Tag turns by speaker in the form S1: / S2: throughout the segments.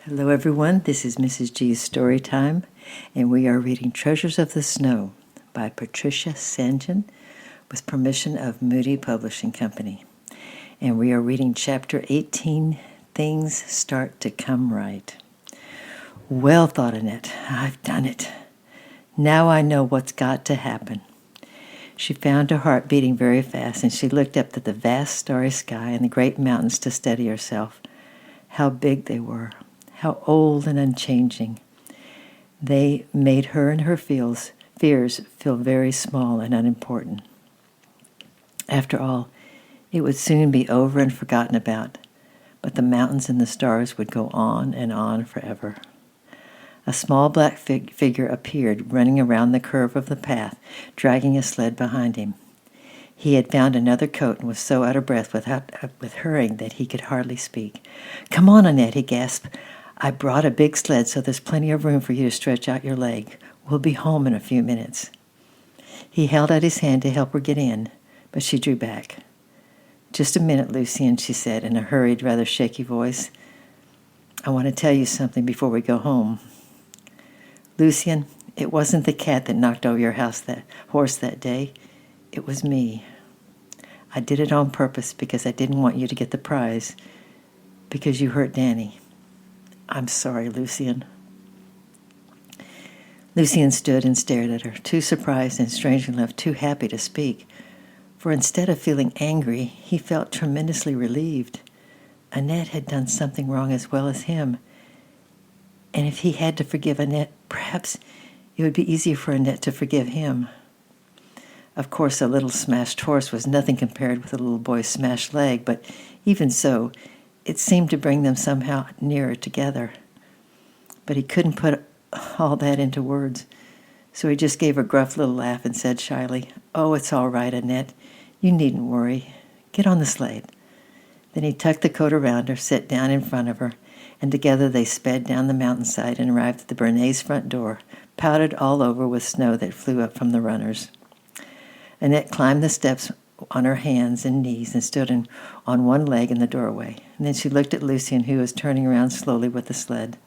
S1: Hello, everyone. This is Mrs. G's Story Time, and we are reading Treasures of the Snow by Patricia St. John with permission of Moody Publishing Company. And we are reading Chapter 18, Things Start to Come Right. Well, thought Annette, I've done it. Now I know what's got to happen. She found her heart beating very fast, and she looked up at the vast starry sky and the great mountains to steady herself. How big they were. How old and unchanging. They made her and her fears feel very small and unimportant. After all, it would soon be over and forgotten about, but the mountains and the stars would go on and on forever. A small black figure appeared, running around the curve of the path, dragging a sled behind him. He had found another coat and was so out of breath with hurrying that he could hardly speak. "Come on, Annette," he gasped. "I brought a big sled, so there's plenty of room for you to stretch out your leg. We'll be home in a few minutes." He held out his hand to help her get in, but she drew back. "Just a minute, Lucien," she said in a hurried, rather shaky voice. "I want to tell you something before we go home. Lucien, it wasn't the cat that knocked over your horse that day. It was me. I did it on purpose because I didn't want you to get the prize, because you hurt Danny. I'm sorry, Lucien." Lucien stood and stared at her, too surprised and strangely enough too happy to speak. For instead of feeling angry, he felt tremendously relieved. Annette had done something wrong as well as him. And if he had to forgive Annette, perhaps it would be easier for Annette to forgive him. Of course, a little smashed horse was nothing compared with a little boy's smashed leg, but even so, it seemed to bring them somehow nearer together. But he couldn't put all that into words, so he just gave a gruff little laugh and said shyly, "Oh, it's all right, Annette. You needn't worry. Get on the sled." Then he tucked the coat around her, sat down in front of her, and together they sped down the mountainside and arrived at the Bernays' front door, powdered all over with snow that flew up from the runners. Annette climbed the steps on her hands and knees and stood on one leg in the doorway. And then she looked at Lucien, who was turning around slowly with the sled.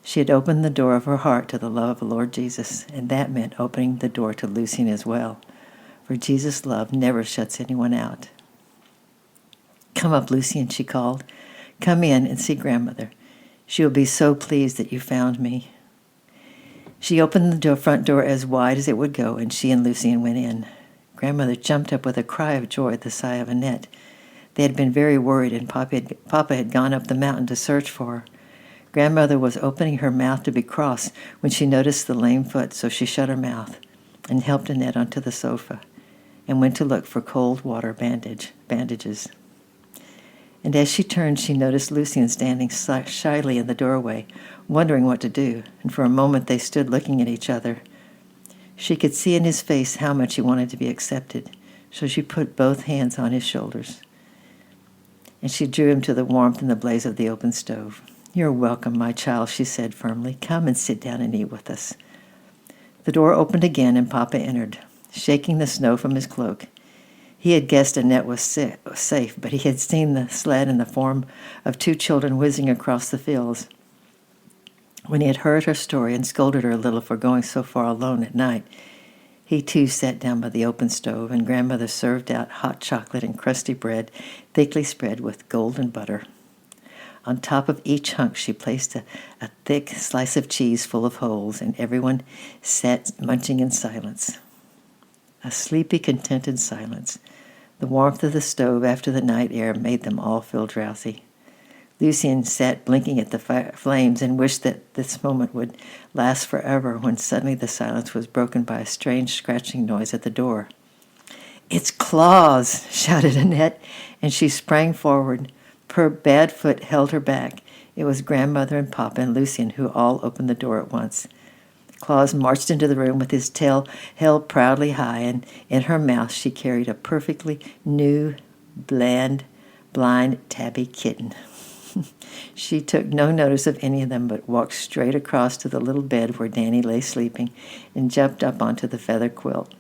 S1: She had opened the door of her heart to the love of the Lord Jesus, and that meant opening the door to Lucien as well, for Jesus' love never shuts anyone out. "Come up, Lucien," she called. "Come in and see Grandmother. She will be so pleased that you found me." She opened the front door as wide as it would go, and she and Lucien went in. Grandmother jumped up with a cry of joy at the sight of Annette. They had been very worried, and Papa had gone up the mountain to search for her. Grandmother was opening her mouth to be cross when she noticed the lame foot, so she shut her mouth and helped Annette onto the sofa and went to look for cold water bandages. And as she turned, she noticed Lucien standing shyly in the doorway, wondering what to do, and for a moment they stood looking at each other. She could see in his face how much he wanted to be accepted, so she put both hands on his shoulders, and she drew him to the warmth and the blaze of the open stove. "You're welcome, my child," she said firmly. "Come and sit down and eat with us." The door opened again, and Papa entered, shaking the snow from his cloak. He had guessed Annette was safe, but he had seen the sled in the form of two children whizzing across the fields. When he had heard her story and scolded her a little for going so far alone at night, he too sat down by the open stove, and Grandmother served out hot chocolate and crusty bread, thickly spread with golden butter. On top of each hunk she placed a thick slice of cheese full of holes, and everyone sat munching in silence. A sleepy, contented silence. The warmth of the stove after the night air made them all feel drowsy. Lucien sat blinking at the flames and wished that this moment would last forever, when suddenly the silence was broken by a strange scratching noise at the door. "It's Claus!" shouted Annette, and she sprang forward. Her bad foot held her back. It was Grandmother and Papa and Lucien who all opened the door at once. Claus marched into the room with his tail held proudly high, and in her mouth she carried a perfectly new, blind tabby kitten. She took no notice of any of them, but walked straight across to the little bed where Danny lay sleeping and jumped up onto the feather quilt.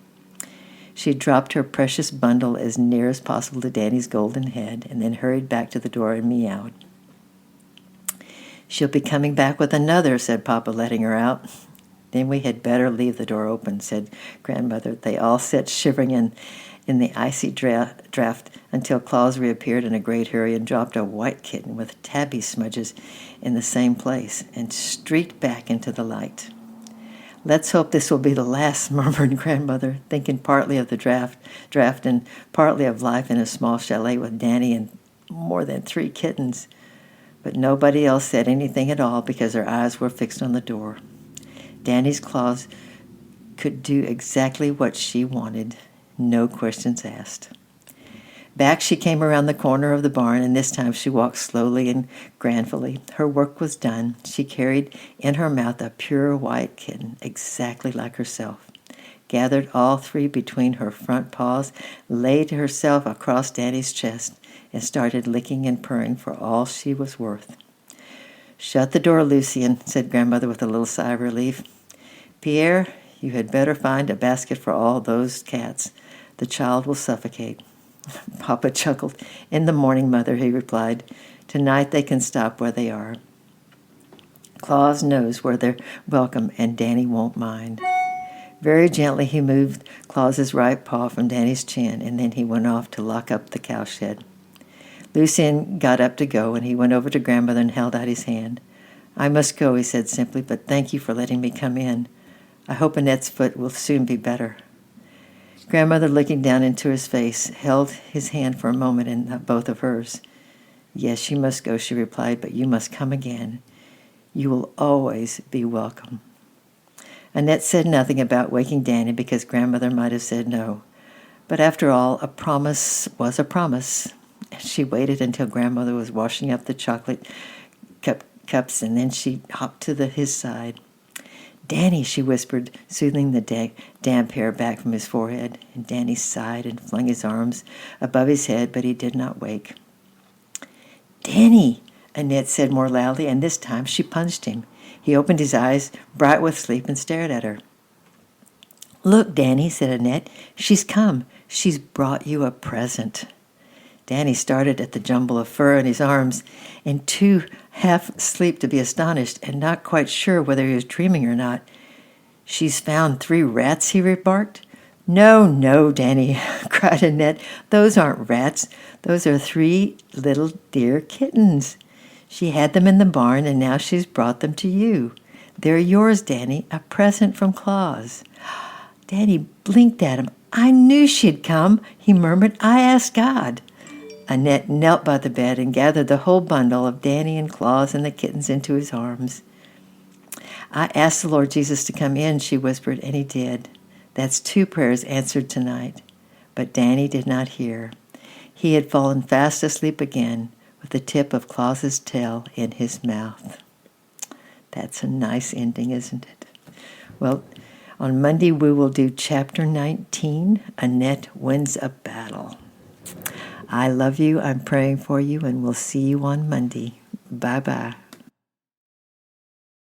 S1: She dropped her precious bundle as near as possible to Danny's golden head and then hurried back to the door and meowed. "She'll be coming back with another," said Papa, letting her out. "Then we had better leave the door open," said Grandmother. They all sat shivering in the icy draught until Claus reappeared in a great hurry and dropped a white kitten with tabby smudges in the same place and streaked back into the light. "Let's hope this will be the last," murmured Grandmother, thinking partly of the draft and partly of life in a small chalet with Danny and more than 3 kittens. But nobody else said anything at all because their eyes were fixed on the door. Danny's Claus could do exactly what she wanted, no questions asked. Back she came around the corner of the barn, and this time she walked slowly and grandly. Her work was done. She carried in her mouth a pure white kitten, exactly like herself, gathered all 3 between her front paws, laid herself across Danny's chest, and started licking and purring for all she was worth. "Shut the door, Lucien," said Grandmother with a little sigh of relief. "Pierre, you had better find a basket for all those cats. The child will suffocate." Papa chuckled. "In the morning, Mother," he replied. "Tonight they can stop where they are. Claus knows where they're welcome, and Danny won't mind." Very gently he moved Claus's right paw from Danny's chin, and then he went off to lock up the cowshed. Lucien got up to go, and he went over to Grandmother and held out his hand. "I must go," he said simply, "but thank you for letting me come in. I hope Annette's foot will soon be better." Grandmother, looking down into his face, held his hand for a moment in both of hers. "Yes, you must go," she replied, "but you must come again. You will always be welcome." Annette said nothing about waking Danny because Grandmother might have said no. But after all, a promise was a promise. She waited until Grandmother was washing up the chocolate cups, and then she hopped to his side. "Danny," she whispered, smoothing the damp hair back from his forehead. And Danny sighed and flung his arms above his head, but he did not wake. "Danny," Annette said more loudly, and this time she punched him. He opened his eyes, bright with sleep, and stared at her. "Look, Danny," said Annette. "She's come. She's brought you a present." Danny started at the jumble of fur in his arms, and too half asleep to be astonished, and not quite sure whether he was dreaming or not. "She's found 3 rats," he remarked. "No, no, Danny," cried Annette. "Those aren't rats. Those are 3 little dear kittens. She had them in the barn, and now she's brought them to you. They're yours, Danny, a present from Claus." Danny blinked at him. "I knew she'd come," he murmured. "I asked God." Annette knelt by the bed and gathered the whole bundle of Danny and Claus and the kittens into his arms. "I asked the Lord Jesus to come in," she whispered, "and he did. That's 2 prayers answered tonight." But Danny did not hear. He had fallen fast asleep again with the tip of Claus's tail in his mouth. That's a nice ending, isn't it? Well, on Monday we will do Chapter 19, Annette Wins a Battle. I love you, I'm praying for you, and we'll see you on Monday. Bye-bye.